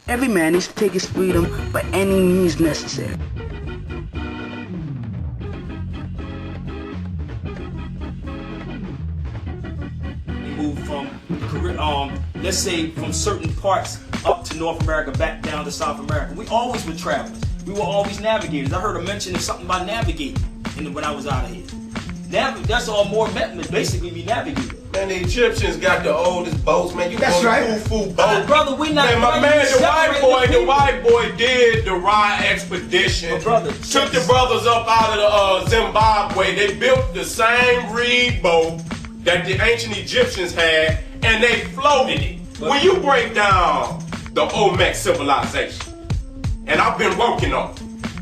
Every man needs to take his freedom by any means necessary. Move from, let's say, from certain parts up to North America, back down to South America. We always were travelers. We were always navigators. I heard a mention of something about navigating when I was out of here. That's all more meant, basically, we navigated. Man, the Egyptians got the oldest boats, man. You That's right. Foo boat. Brother, we not. Man, my man, the white boy did the Rye expedition. Brother, took the brothers up out of Zimbabwe. They built the same reed boat that the ancient Egyptians had, and they floated it. When you break down the Olmec civilization, and I've been working on it,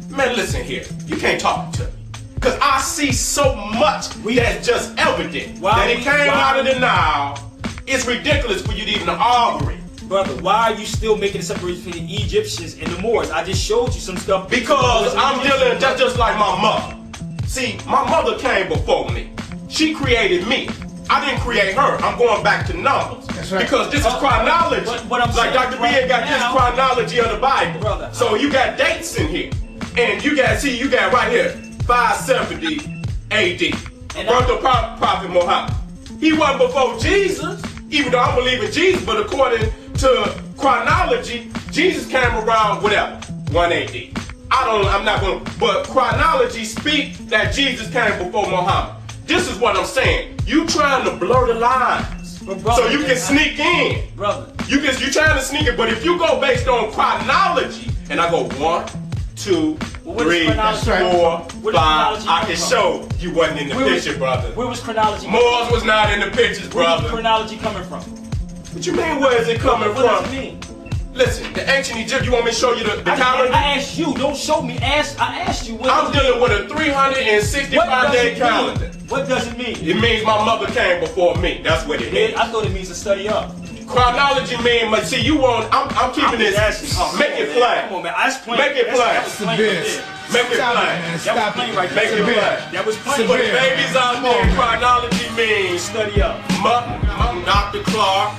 man, listen here. You can't talk to me. Because I see so much that's just evident that it came out of the Nile. It's ridiculous for you to even argue it. Brother, why are you still making a separation between the Egyptians and the Moors? I just showed you some stuff. Because I'm dealing just like my mother. See, my mother came before me. She created me. I didn't create her. I'm going back to numbers. That's right. Because this is chronology. Like Dr. B got this chronology of the Bible. Brother, so you got dates in here. And you got right here. 570 AD. Birth of Prophet Muhammad. He wasn't before Jesus, even though I believe in Jesus, but according to chronology, Jesus came around whatever, 1 AD. I'm not going to, but chronology speaks that Jesus came before Muhammad. This is what I'm saying. You trying to blur the lines so you can sneak in. Brother. You trying to sneak it, but if you go based on chronology, and I go 1, 2, 3, 4, 5, I can show you wasn't in the picture, brother. Where was chronology? Moors was not in the pictures, brother. Where's chronology coming from? What you mean, where is it coming from? What does it mean? Listen, the ancient Egypt, you want me to show you the calendar? I asked you, don't show me. I asked you. I'm dealing with a 365-day calendar. What does it mean? It means my mother came before me. That's what it means. I thought it means to study up. Chronology means, but see, you want, I'm keeping this, make it plain. Come on, man. Make it plain. Make it plain. Stop it. Make it plain. That was plain. But babies out there, chronology means study up. Dr. Clark.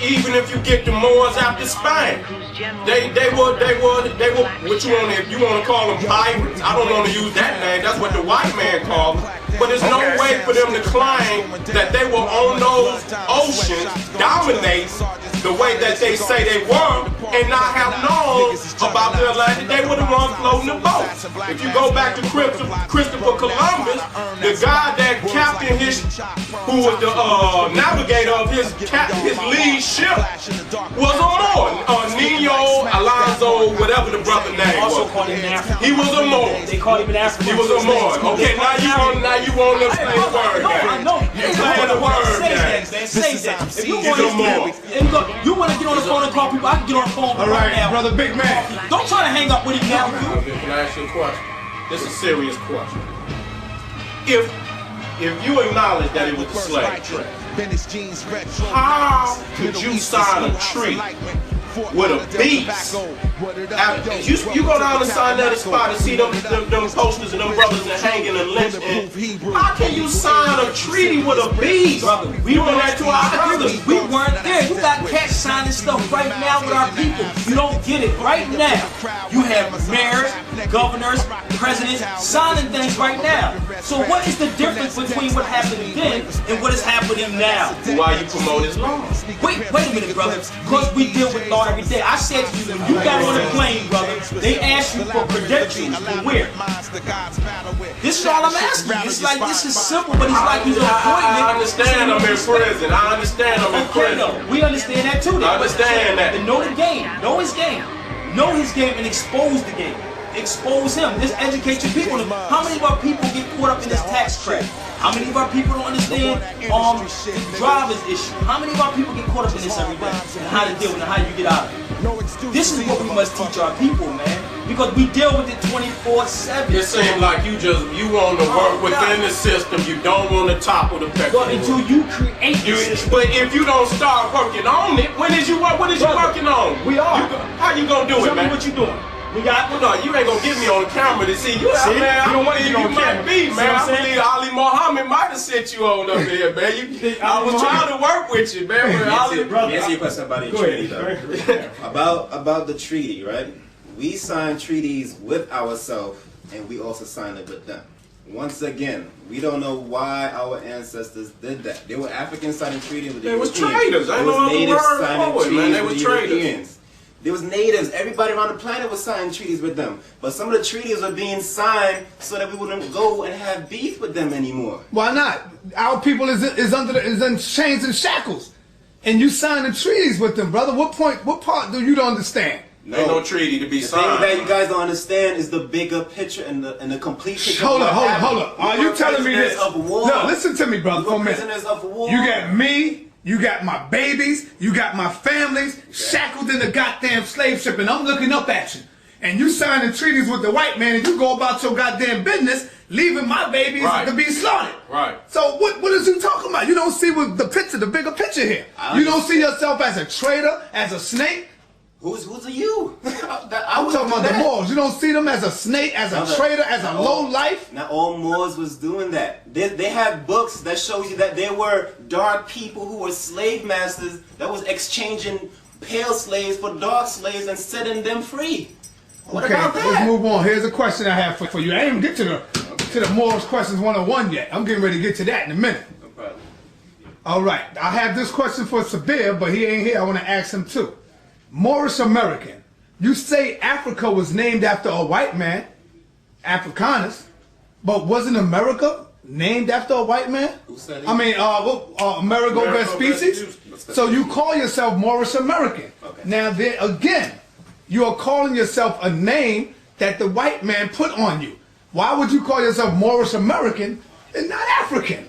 Even if you get the Moors after Spain, they were what you want, if you want to call them pirates. I don't want to use that name. That's what the white man called them. But there's no way for them to claim that they were on those oceans, dominate the way that they say they were, and not have known about the Atlantic. They were the ones floating the boat. If you go back to Christopher Columbus, the guy that captained who was the navigator of his lead ship, was a Moor. Nino Alonso, whatever the brother name was. He was a Moor. They called him an African. He was a Moor. Okay, now you want to play the word game. You're playing the word game. Say that. If you want to get on the phone and call people, I can get on the phone right now. Brother Big Man. Don't try to hang up with him now. Can I ask you a question? This is a serious question. If you acknowledge that it was a slave trade, how could you sign a treaty with a beast? You go down and sign that spot and see them posters and them brothers and hanging and lynching. How can you sign a treaty with a beast? Brother, we doing that to our brothers. We weren't there. You got cats signing stuff right now with our people. You don't get it right now. You have mayors, governors, presidents signing things right now. So what is the difference between what happened then and what is happening now? Why you promote Islam? Wait a minute, brother. Because we deal with law every day. I said to you, when you got on the plane, brother, they asked you for credentials from where? This is all I'm asking you. It's like, this is simple, but he's like, he's an appointment. I understand I'm in prison. I understand I'm in prison. We understand that too. I understand that. And know the game. Know his game. Know his game and expose the game. Expose him. Just educate your people. How many of our people get caught up in this tax trap? How many of our people don't understand the driver's issue? How many of our people get caught up in this every day? And how to deal with it and how you get out of it? This is what we must teach our people, man. Because we deal with it 24/7. It seems like you want to work within the system. You don't want to topple the pecking order. Until you create the system. But if you don't start working on it, what is you working on? We are. How you gonna do it, man? Tell me what you doing. We got Well, no, you ain't gonna get me on camera to see you. See? Man, You don't want to you get on might camera. be, See man. what I'm I saying? believe Ali Muhammad might have sent you on up here, man. I was trying to work with you, man. But Ali, Let me answer your question about the Go treaty, ahead. though. About the treaty, right? We sign treaties with ourselves, and we also sign it with them. Once again, we don't know why our ancestors did that. They were Africans signing treaties with the They was Europeans. traders. I There know was the natives word signing for it, man. treaties They with was the traders. Europeans. There was natives. Everybody around the planet was signing treaties with them. But some of the treaties were being signed so that we wouldn't go and have beef with them anymore. Why not? Our people is in chains and shackles, and you signing treaties with them, brother. What part do you don't understand? ain't no treaty to be The thing signed. that you guys don't understand is the bigger picture and the complete picture. Hold of up, what hold happened. up. Are We you were telling me prisoners this? of war. No, listen to me, brother, We for a were minute. prisoners of war. You got me, you got my babies, you got my families shackled in the goddamn slave ship, and I'm looking up at you. And you signing treaties with the white man, and you go about your goddamn business, leaving my babies Right. to be slaughtered. Right. So what is you talking about? You don't see what the picture, the bigger picture here. You don't see yourself as a traitor, as a snake. Who's a you? I'm talking about the Moors. You don't see them as a snake, as a traitor, as a low life. Not all Moors was doing that. They have books that shows you that there were dark people who were slave masters that was exchanging pale slaves for dark slaves and setting them free. What Okay, about that? let's move on. Here's a question I have for you. I ain't even get to the Moors questions 101 yet. I'm getting ready to get to that in a minute. No problem. All right, I have this question for Sabir, but he ain't here. I want to ask him too. Moorish American. You say Africa was named after a white man, Africanus, but wasn't America named after a white man? Who said it? I mean, Amerigo Vespucci. So you call yourself Moorish American. Okay. Now then again, you are calling yourself a name that the white man put on you. Why would you call yourself Moorish American and not African?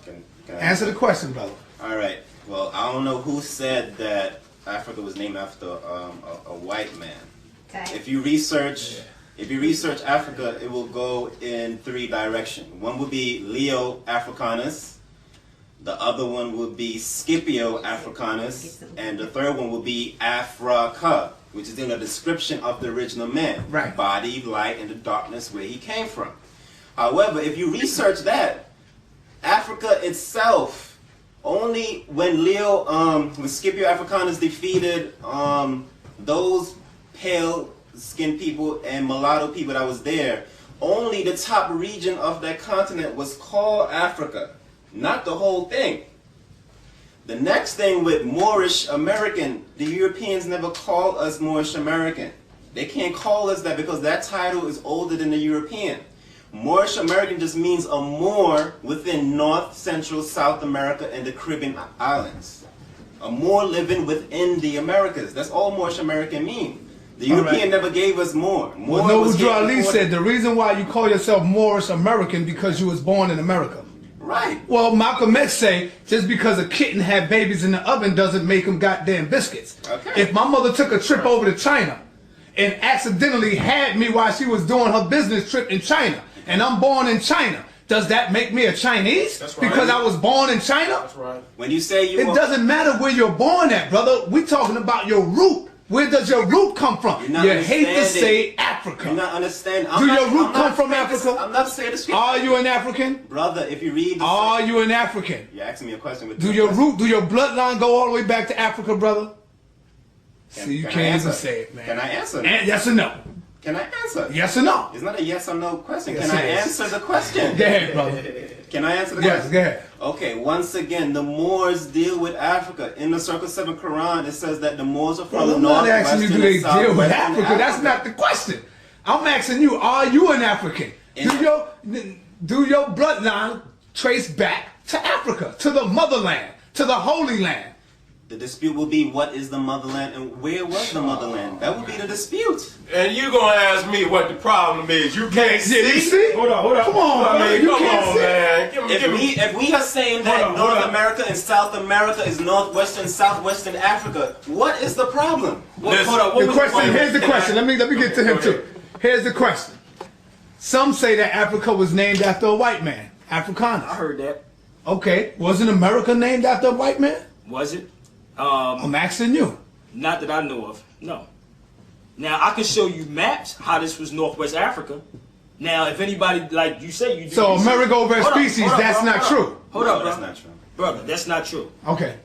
Can I Answer the question, brother. All right. Well, I don't know who said that Africa was named after a white man. Okay. If you research Africa, it will go in 3 directions. One would be Leo Africanus, the other one would be Scipio Africanus, and the third one would be Africa, which is in a description of the original man. Right. Body, light, and the darkness where he came from. However, if you research that, Africa itself, only when when Scipio Africanus defeated those pale skinned people and mulatto people that was there, only the top region of that continent was called Africa, not the whole thing. The next thing with Moorish American, the Europeans never called us Moorish American. They can't call us that because that title is older than the European. Moorish American just means a Moor within North, Central, South America, and the Caribbean islands. A Moor living within the Americas. That's all Moorish American means. The European never gave us Moor. Well, Noble Drew Ali said the reason why you call yourself Moorish American because you was born in America. Right. Well, Malcolm X say just because a kitten had babies in the oven doesn't make them goddamn biscuits. Okay. If my mother took a trip over to China and accidentally had me while she was doing her business trip in China, and I'm born in China, does that make me a Chinese? That's right. Because I was born in China? That's right. When you say you It doesn't matter where you're born at, brother. We're talking about your root. Where does your root come from? You're not You hate to understanding. say Africa. You're not understanding. Do your root come from Africa? I'm not saying this. Are you an African? Brother, if you read Are you an African? you're asking me a question with Do your bloodline go all the way back to Africa, brother? See, you can I can't even answer? say it, man. Can I answer? And yes or no? Can I answer? Yes or no? It's not a yes or no question. Yes, Can I it is. answer the question? Go ahead, brother. Can I answer the Yes, question? go ahead. Okay, once again, the Moors deal with Africa. In the Circle 7 Quran, it says that the Moors are from Brother, the I'm not north, asking you do western, they and deal with southwestern Africa. That's not the question. I'm asking you, are you an African? Do your bloodline trace back to Africa, to the motherland, to the Holy Land? The dispute will be what is the motherland and where was the motherland? That would be the dispute. And you gonna ask me what the problem is? You can't see. Hold on. Come on, I man. mean, You come can't on, see. man. Give me. If we are saying that Hold on, North hold on. America and South America is northwestern, southwestern Africa, what is the problem? Listen, The question, here's the question. Let me get to him too. Here's the question. Some say that Africa was named after a white man, Africanus. I heard that. Okay, wasn't America named after a white man? Was it? I'm asking you. Not that I know of. No. Now I can show you maps how this was Northwest Africa. Now, if anybody, like you say, you do So research. Amerigo vespecies, that's not true. Hold up, that's bro. not true. Brother, that's not true. Okay.